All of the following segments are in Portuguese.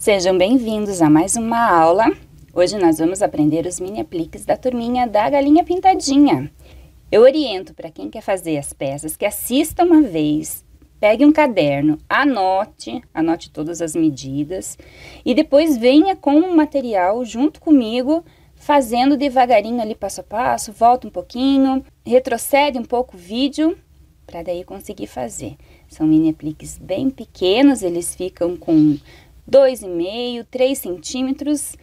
Sejam bem-vindos a mais uma aula. Hoje nós vamos aprender os mini apliques da turminha da Galinha Pintadinha. Eu oriento para quem quer fazer as peças que assista uma vez, pegue um caderno, anote todas as medidas e depois venha com o material junto comigo, fazendo devagarinho ali passo a passo, volta um pouquinho, retrocede um pouco o vídeo para daí conseguir fazer. São mini apliques bem pequenos, eles ficam com 2,5, 3 centímetros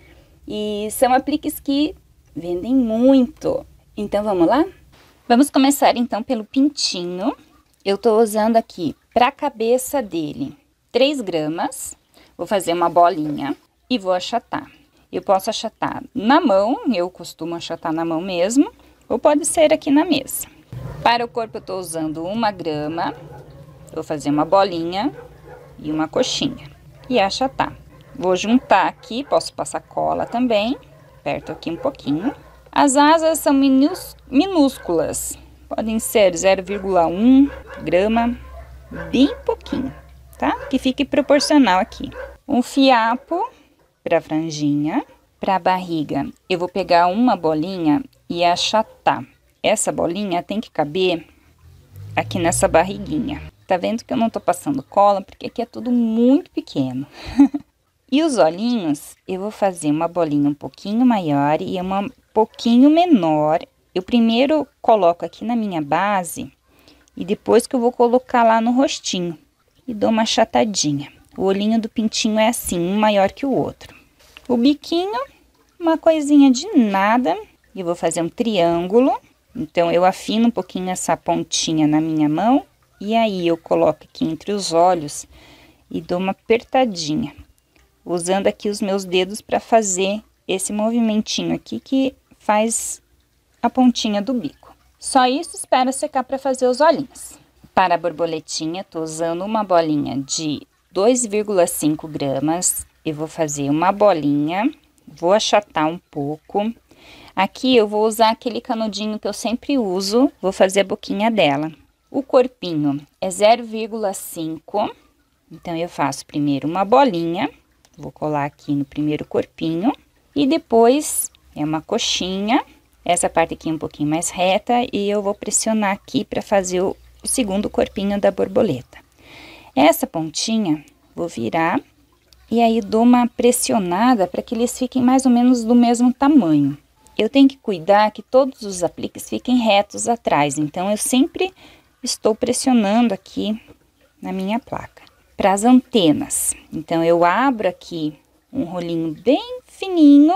e são apliques que vendem muito. Então, vamos lá? Vamos começar então pelo pintinho. Eu tô usando aqui para a cabeça dele 3 gramas. Vou fazer uma bolinha e vou achatar. Eu posso achatar na mão, eu costumo achatar na mão mesmo, ou pode ser aqui na mesa. Para o corpo eu tô usando 1 grama. Vou fazer uma bolinha e uma coxinha. E achatar. Vou juntar aqui, posso passar cola também, aperto aqui um pouquinho. As asas são minúsculas, podem ser 0,1 grama, bem pouquinho, tá? Que fique proporcional aqui. Um fiapo para franjinha, para a barriga. Eu vou pegar uma bolinha e achatar. Essa bolinha tem que caber aqui nessa barriguinha. Tá vendo que eu não tô passando cola, porque aqui é tudo muito pequeno. E os olhinhos, eu vou fazer uma bolinha um pouquinho maior e uma um pouquinho menor. Eu primeiro coloco aqui na minha base e depois que eu vou colocar lá no rostinho. E dou uma achatadinha. O olhinho do pintinho é assim, um maior que o outro. O biquinho, uma coisinha de nada. E vou fazer um triângulo. Então, eu afino um pouquinho essa pontinha na minha mão. E aí, eu coloco aqui entre os olhos e dou uma apertadinha. Usando aqui os meus dedos para fazer esse movimentinho aqui que faz a pontinha do bico. Só isso, espero secar para fazer os olhinhos. Para a borboletinha, tô usando uma bolinha de 2,5 gramas. Eu vou fazer uma bolinha, vou achatar um pouco. Aqui eu vou usar aquele canudinho que eu sempre uso, vou fazer a boquinha dela. O corpinho é 0,5, então eu faço primeiro uma bolinha, vou colar aqui no primeiro corpinho, e depois é uma coxinha, essa parte aqui é um pouquinho mais reta, e eu vou pressionar aqui para fazer o segundo corpinho da borboleta. Essa pontinha, vou virar, e aí dou uma pressionada para que eles fiquem mais ou menos do mesmo tamanho. Eu tenho que cuidar que todos os apliques fiquem retos atrás, então eu sempre estou pressionando aqui na minha placa. Para as antenas, então eu abro aqui um rolinho bem fininho,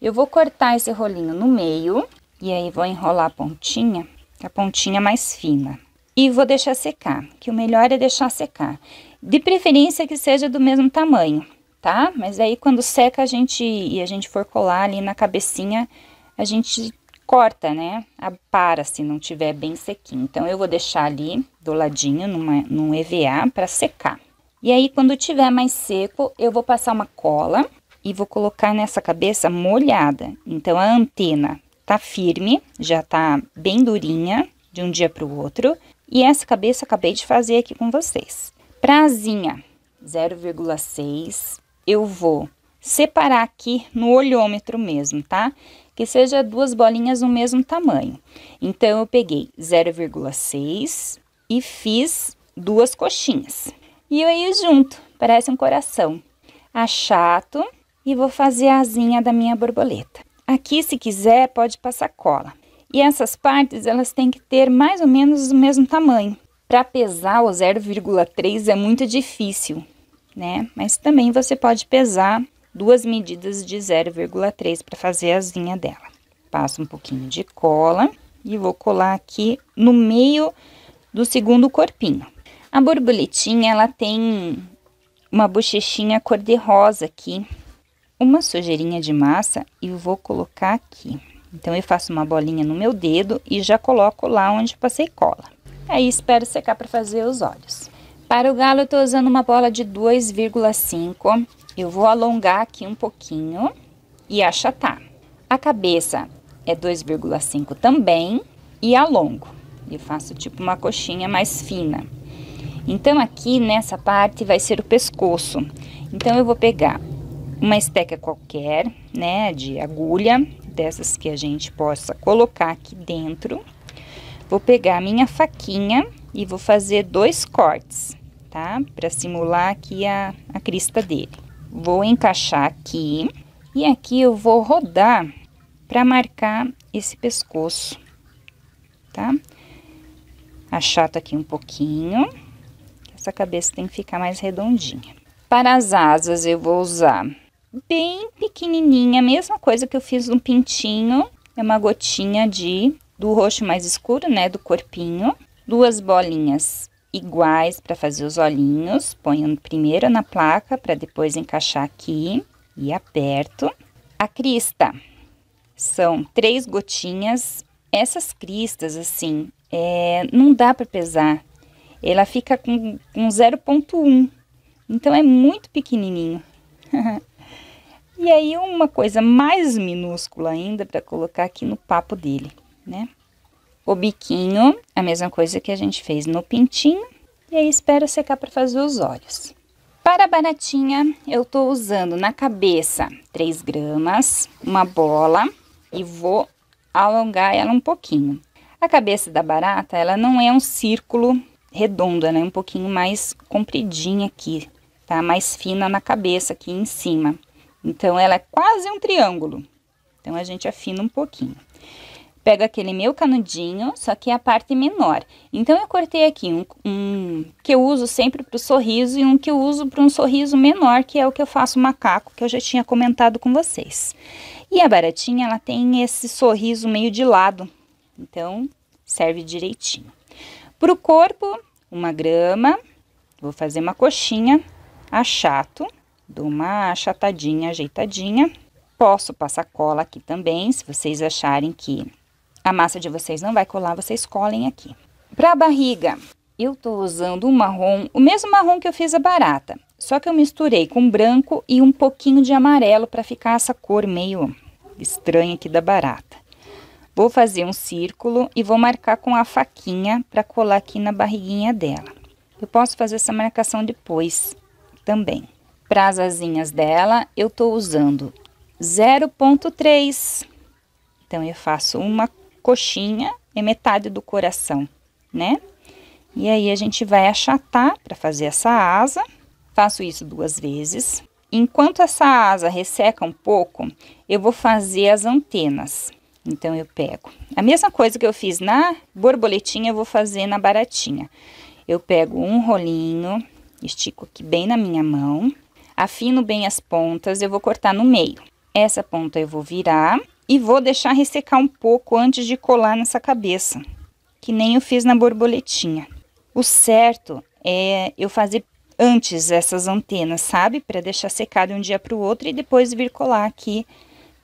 eu vou cortar esse rolinho no meio e aí vou enrolar a pontinha mais fina. E vou deixar secar, que o melhor é deixar secar. De preferência que seja do mesmo tamanho, tá? Mas aí quando seca a gente for colar ali na cabecinha, a gente corta, né? Para se não tiver bem sequinho. Então, eu vou deixar ali do ladinho, num EVA, para secar. E aí, quando tiver mais seco, eu vou passar uma cola e vou colocar nessa cabeça molhada. Então, a antena tá firme, já tá bem durinha, de um dia para o outro. E essa cabeça eu acabei de fazer aqui com vocês. Pra asinha, 0,6, eu vou separar aqui no olhômetro mesmo, tá? Que seja 2 bolinhas do mesmo tamanho. Então, eu peguei 0,6 e fiz 2 coxinhas. E aí, junto, parece um coração. Achato e vou fazer a asinha da minha borboleta. Aqui, se quiser, pode passar cola. E essas partes, elas têm que ter mais ou menos o mesmo tamanho. Para pesar o 0,3 é muito difícil, né? Mas também você pode pesar 2 medidas de 0,3 para fazer a asinha dela. Passo um pouquinho de cola e vou colar aqui no meio do segundo corpinho. A borboletinha, ela tem uma bochechinha cor-de-rosa aqui, uma sujeirinha de massa e vou colocar aqui. Então, eu faço uma bolinha no meu dedo e já coloco lá onde passei cola. Aí, espero secar para fazer os olhos. Para o galo, eu tô usando uma bola de 2,5. Eu vou alongar aqui um pouquinho e achatar. A cabeça é 2,5 também e alongo. Eu faço tipo uma coxinha mais fina. Então, aqui nessa parte vai ser o pescoço. Então, eu vou pegar uma esteca qualquer, né, de agulha, dessas que a gente possa colocar aqui dentro. Vou pegar a minha faquinha e vou fazer 2 cortes, tá? Para simular aqui a crista dele. Vou encaixar aqui e aqui eu vou rodar para marcar esse pescoço, tá? Achato aqui um pouquinho. Essa cabeça tem que ficar mais redondinha. Para as asas eu vou usar bem pequenininha, a mesma coisa que eu fiz no pintinho. É uma gotinha do roxo mais escuro, né, do corpinho. 2 bolinhas iguais para fazer os olhinhos. Ponho primeiro na placa para depois encaixar aqui e aperto. A crista são 3 gotinhas. Essas cristas, assim, não dá para pesar. Ela fica com 0,1. Então, é muito pequenininho. E aí, uma coisa mais minúscula ainda para colocar aqui no papo dele, né? O biquinho, a mesma coisa que a gente fez no pintinho. E aí, espero secar para fazer os olhos. Para a baratinha, eu tô usando na cabeça 3 gramas, uma bola, e vou alongar ela um pouquinho. A cabeça da barata, ela não é um círculo redondo, ela é um pouquinho mais compridinha aqui, tá? Mais fina na cabeça aqui em cima. Então, ela é quase um triângulo. Então, a gente afina um pouquinho. Pego aquele meu canudinho, só que é a parte menor. Então, eu cortei aqui um que eu uso sempre para o sorriso e um que eu uso para um sorriso menor, que é o que eu faço macaco, que eu já tinha comentado com vocês. E a baratinha, ela tem esse sorriso meio de lado. Então, serve direitinho. Para o corpo, 1 grama. Vou fazer uma coxinha, achato. Dou uma achatadinha, ajeitadinha. Posso passar cola aqui também, se vocês acharem que a massa de vocês não vai colar, vocês colhem aqui. Para a barriga, eu tô usando um marrom, o mesmo marrom que eu fiz a barata. Só que eu misturei com branco e um pouquinho de amarelo para ficar essa cor meio estranha aqui da barata. Vou fazer um círculo e vou marcar com a faquinha para colar aqui na barriguinha dela. Eu posso fazer essa marcação depois também. Para as asinhas dela, eu tô usando 0,3. Então, eu faço uma coxinha, é metade do coração, né? E aí, a gente vai achatar para fazer essa asa. Faço isso 2 vezes. Enquanto essa asa resseca um pouco, eu vou fazer as antenas. Então, eu pego a mesma coisa que eu fiz na borboletinha, eu vou fazer na baratinha. Eu pego um rolinho, estico aqui bem na minha mão, afino bem as pontas, eu vou cortar no meio. Essa ponta eu vou virar e vou deixar ressecar um pouco antes de colar nessa cabeça, que nem eu fiz na borboletinha. O certo é eu fazer antes essas antenas, sabe? Para deixar secar de um dia para o outro e depois vir colar aqui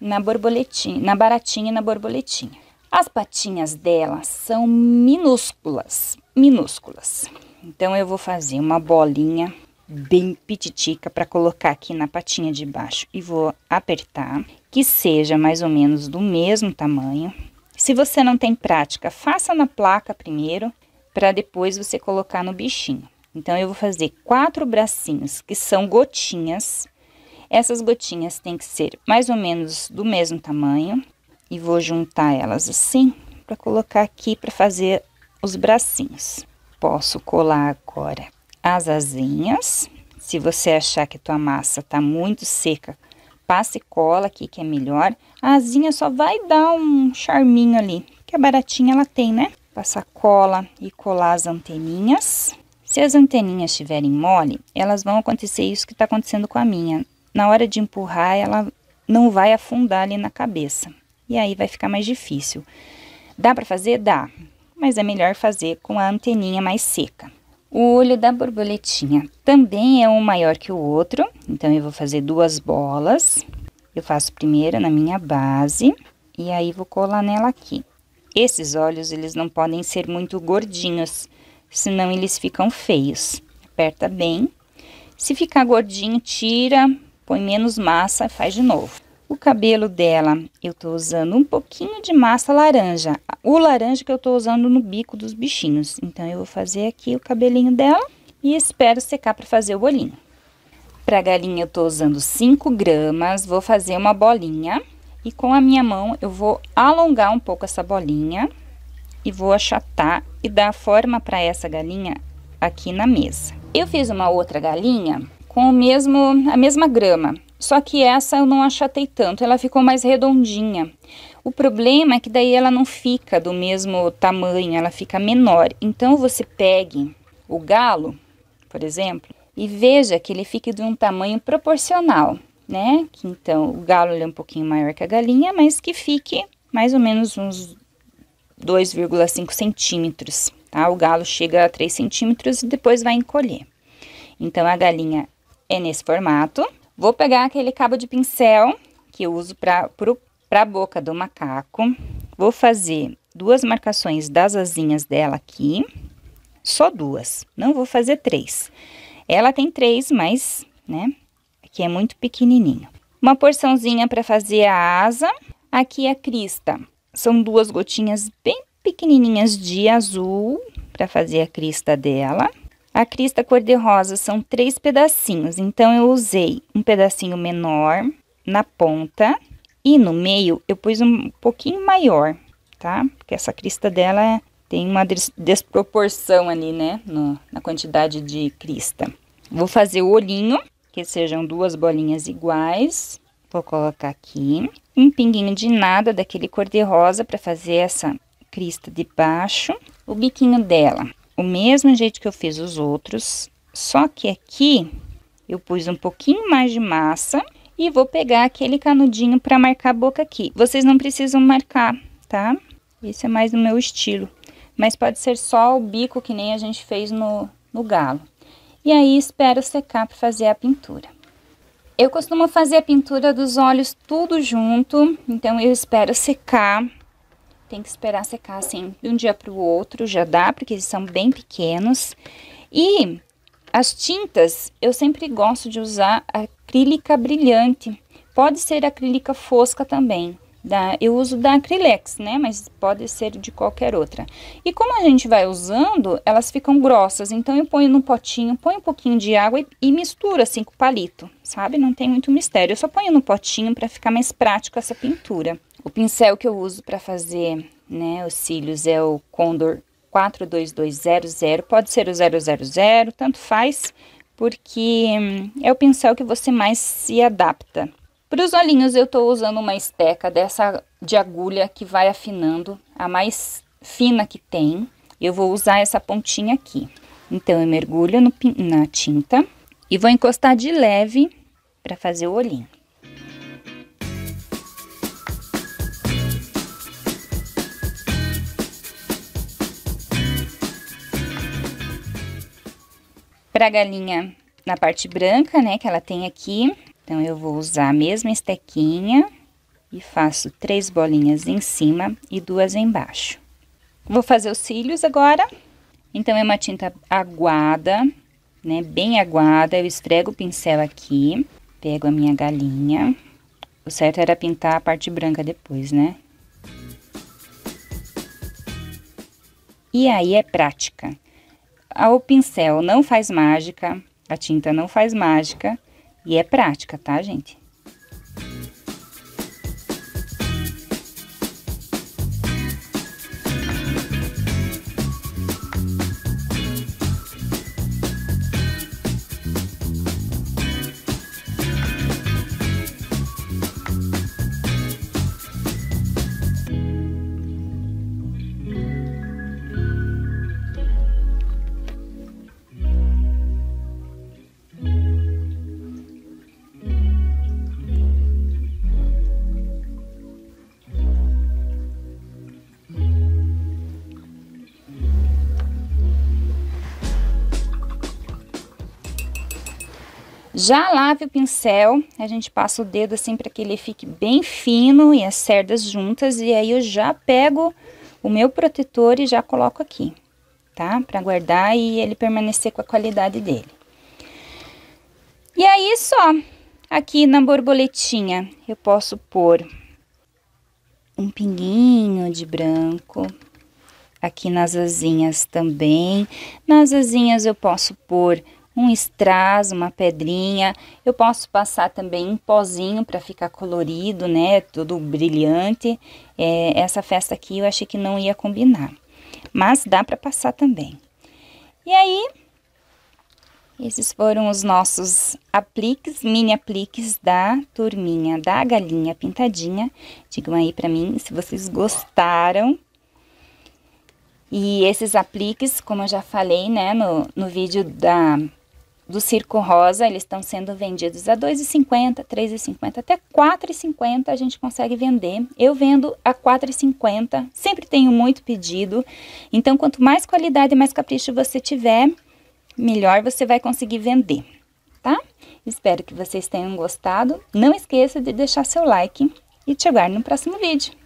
na borboletinha, na baratinha e na borboletinha. As patinhas dela são minúsculas, minúsculas. Então, eu vou fazer uma bolinha bem pititica para colocar aqui na patinha de baixo e vou apertar, que seja mais ou menos do mesmo tamanho. Se você não tem prática, faça na placa primeiro, para depois você colocar no bichinho. Então, eu vou fazer 4 bracinhos, que são gotinhas. Essas gotinhas têm que ser mais ou menos do mesmo tamanho. E vou juntar elas assim, para colocar aqui para fazer os bracinhos. Posso colar agora as asinhas. Se você achar que a tua massa tá muito seca, passe cola aqui que é melhor. A asinha só vai dar um charminho ali, que a baratinha ela tem, né? Passar cola e colar as anteninhas. Se as anteninhas estiverem mole, elas vão acontecer isso que tá acontecendo com a minha. Na hora de empurrar, ela não vai afundar ali na cabeça. E aí vai ficar mais difícil. Dá para fazer? Dá. Mas é melhor fazer com a anteninha mais seca. O olho da borboletinha também é um maior que o outro. Então, eu vou fazer 2 bolas. Eu faço primeiro na minha base. E aí, vou colar nela aqui. Esses olhos, eles não podem ser muito gordinhos. Senão, eles ficam feios. Aperta bem. Se ficar gordinho, tira. Põe menos massa e faz de novo. O cabelo dela, eu tô usando um pouquinho de massa laranja. O laranja que eu tô usando no bico dos bichinhos. Então, eu vou fazer aqui o cabelinho dela e espero secar para fazer o olhinho. Para galinha eu tô usando 5 gramas, vou fazer uma bolinha e com a minha mão eu vou alongar um pouco essa bolinha e vou achatar e dar forma para essa galinha aqui na mesa. Eu fiz uma outra galinha com a mesma grama, só que essa eu não achatei tanto, ela ficou mais redondinha. O problema é que daí ela não fica do mesmo tamanho, ela fica menor. Então você pegue o galo, por exemplo, e veja que ele fique de um tamanho proporcional, né? Que então o galo é um pouquinho maior que a galinha, mas que fique mais ou menos uns 2,5 centímetros, tá? O galo chega a 3 centímetros e depois vai encolher. Então a galinha é nesse formato. Vou pegar aquele cabo de pincel que eu uso para a boca do macaco. Vou fazer 2 marcações das asinhas dela aqui. Só 2, não vou fazer 3. Ela tem 3, mas, né, aqui é muito pequenininho. Uma porçãozinha para fazer a asa. Aqui a crista. São 2 gotinhas bem pequenininhas de azul para fazer a crista dela. A crista cor-de-rosa são 3 pedacinhos, então eu usei um pedacinho menor na ponta e no meio eu pus um pouquinho maior, tá? Porque essa crista dela tem uma desproporção ali, né, na quantidade de crista. Vou fazer o olhinho, que sejam 2 bolinhas iguais. Vou colocar aqui um pinguinho de nada daquele cor-de-rosa para fazer essa crista de baixo. O biquinho dela, o mesmo jeito que eu fiz os outros, só que aqui eu pus um pouquinho mais de massa e vou pegar aquele canudinho para marcar a boca aqui. Vocês não precisam marcar, tá? Esse é mais do meu estilo, mas pode ser só o bico que nem a gente fez no galo. E aí espero secar para fazer a pintura. Eu costumo fazer a pintura dos olhos tudo junto, então eu espero secar. Tem que esperar secar assim de um dia para o outro, já dá, porque eles são bem pequenos. E as tintas, eu sempre gosto de usar acrílica brilhante. Pode ser acrílica fosca também. Eu uso da Acrylex, né? Mas pode ser de qualquer outra. E como a gente vai usando, elas ficam grossas. Então eu ponho no potinho, ponho um pouquinho de água e misturo assim com o palito, sabe? Não tem muito mistério. Eu só ponho no potinho para ficar mais prático essa pintura. O pincel que eu uso para fazer, né, os cílios é o Condor 42200. Pode ser o 000, tanto faz, porque é o pincel que você mais se adapta. Para os olhinhos eu tô usando uma esteca dessa de agulha que vai afinando, a mais fina que tem. Eu vou usar essa pontinha aqui. Então eu mergulho na tinta e vou encostar de leve para fazer o olhinho. Para a galinha na parte branca, né, que ela tem aqui. Então, eu vou usar a mesma estequinha e faço 3 bolinhas em cima e 2 embaixo. Vou fazer os cílios agora. Então, é uma tinta aguada, né, bem aguada. Eu esfrego o pincel aqui, pego a minha galinha. O certo era pintar a parte branca depois, né? E aí é prática. O pincel não faz mágica, a tinta não faz mágica. E é prática, tá, gente? Já lave o pincel, a gente passa o dedo assim para que ele fique bem fino e as cerdas juntas. E aí eu já pego o meu protetor e já coloco aqui, tá? Para guardar e ele permanecer com a qualidade dele. E aí só, aqui na borboletinha eu posso pôr um pinguinho de branco. Aqui nas asinhas também. Nas asinhas eu posso pôr um strass, uma pedrinha. Eu posso passar também um pozinho para ficar colorido, né? Todo brilhante. Essa festa aqui eu achei que não ia combinar, mas dá para passar também. E aí, esses foram os nossos apliques, mini apliques da turminha da Galinha Pintadinha. Digam aí pra mim se vocês gostaram. E esses apliques, como eu já falei, né, no vídeo do Circo Rosa, eles estão sendo vendidos a R$ 2,50, R$ 3,50, até R$ 4,50 a gente consegue vender. Eu vendo a R$ 4,50, sempre tenho muito pedido. Então, quanto mais qualidade e mais capricho você tiver, melhor você vai conseguir vender, tá? Espero que vocês tenham gostado. Não esqueça de deixar seu like e te aguardo no próximo vídeo.